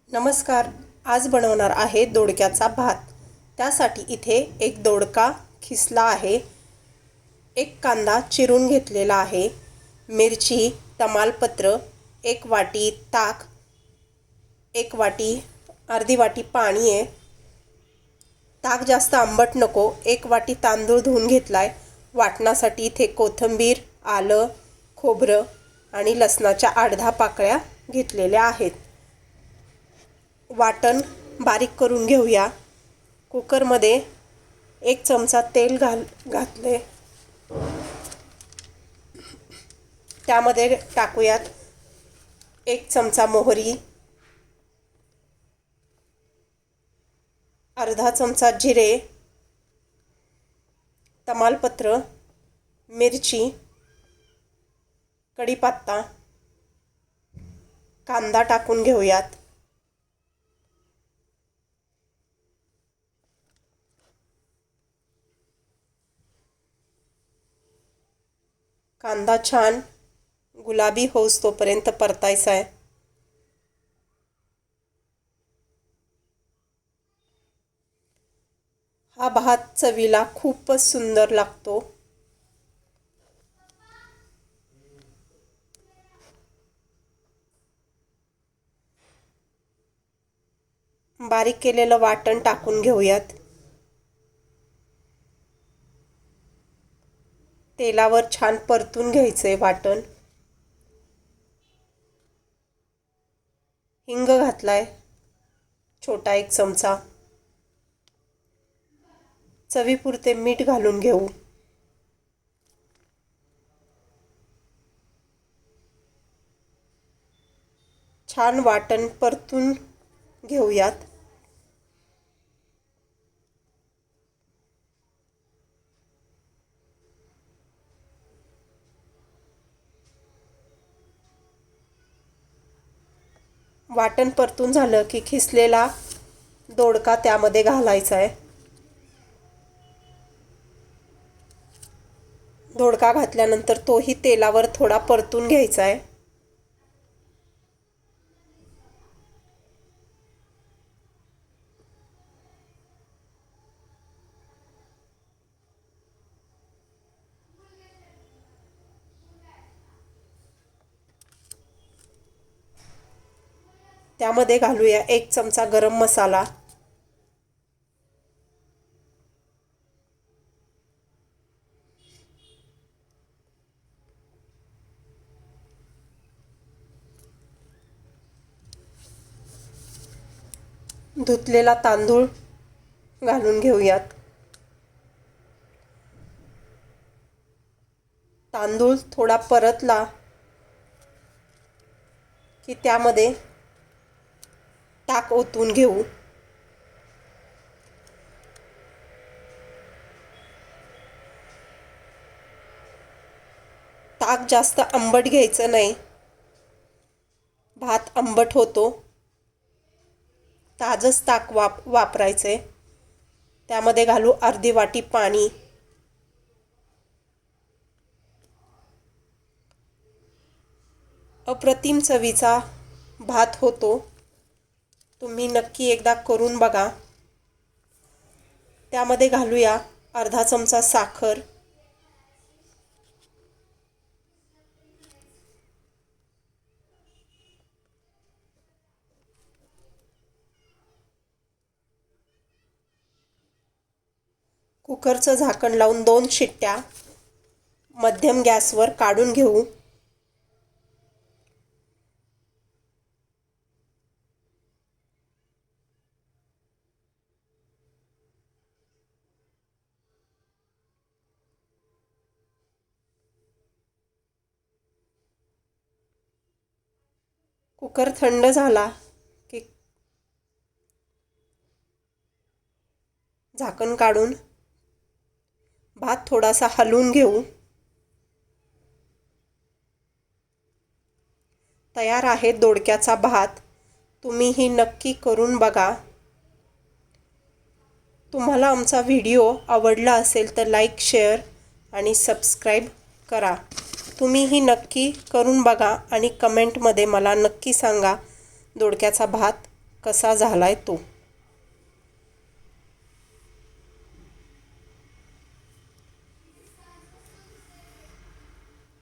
नमस्कार. आज बनवणार आहे दोडक्याचा भात. त्यासाठी इथे एक दोडका खिसला आहे, एक कांदा चिरून घेतलेला आहे, मिरची, तमालपत्र, एक वाटी ताक, एक वाटी अर्धी वाटी पाणी आहे. ताक जास्त आंबट नको. एक वाटी तांदूळ धुवून घेतलाय. वाटणासाठी इथे कोथिंबीर, आलं, खोबरं आणि लसणाच्या 8-10 पाकळ्या घेतलेल्या आहेत. वाटण बारीक करून घेऊया. कुकरमध्ये 1 चमचा तेल घातले. त्यामध्ये टाकूयात 1 चमचा मोहरी, अर्धा चमचा जिरे, तमालपत्र, मिरची, कढीपत्ता, कांदा टाकून घेऊयात. कांदा छान गुलाबी होऊस तोपर्यंत परतायचा आहे. हा भात चवीला खूपच सुंदर लागतो. बारीक केलेलं वाटण टाकून घेऊयात. तेलावर छान परतून घ्यायचंय वाटण. हिंग घातलाय छोटा 1 चमचा. चवीपुरते मीठ घालून घेऊ. छान वाटण परतून घेऊयात. वाटण परतून झालं की खिसलेला दोडका त्यामध्ये घालायचा आहे. दोडका घातल्यानंतर तोही तेलावर थोडा परतून घ्यायचा आहे. त्यामध्ये घालूया 1 चमचा गरम मसाला, धुतलेला तांदूळ घालून घेऊयात. तांदूळ थोडा परतला की त्यामध्ये ताक ओतून घेऊ. ताक जास्त आंबट घ्यायचं नाही. भात आंबट होतो. ताजंच ताक वापरायचे. त्यामध्ये घालू अर्धी वाटी पाणी. अप्रतिम चवीचा भात होतो. तुम्ही नक्की एकदा करून बघा. त्यामध्ये घालूया अर्धा चमचा साखर, कुकरचं झाकण लावून 2 शिट्ट्या मध्यम गॅसवर काढून घेऊ. कुकर थंड झाला की झाकण काढून भात थोडासा हलवून घेऊ. तयार आहे दोडक्याचा भात. तुम्हीही नक्की करून बघा. तुम्हाला आमचा व्हिडिओ आवडला असेल तर लाईक, शेअर आणि सबस्क्राईब करा. तुम्हीही नक्की करून बघा आणि कमेंटमध्ये मला नक्की सांगा दोडक्याचा भात कसा झालाय तो.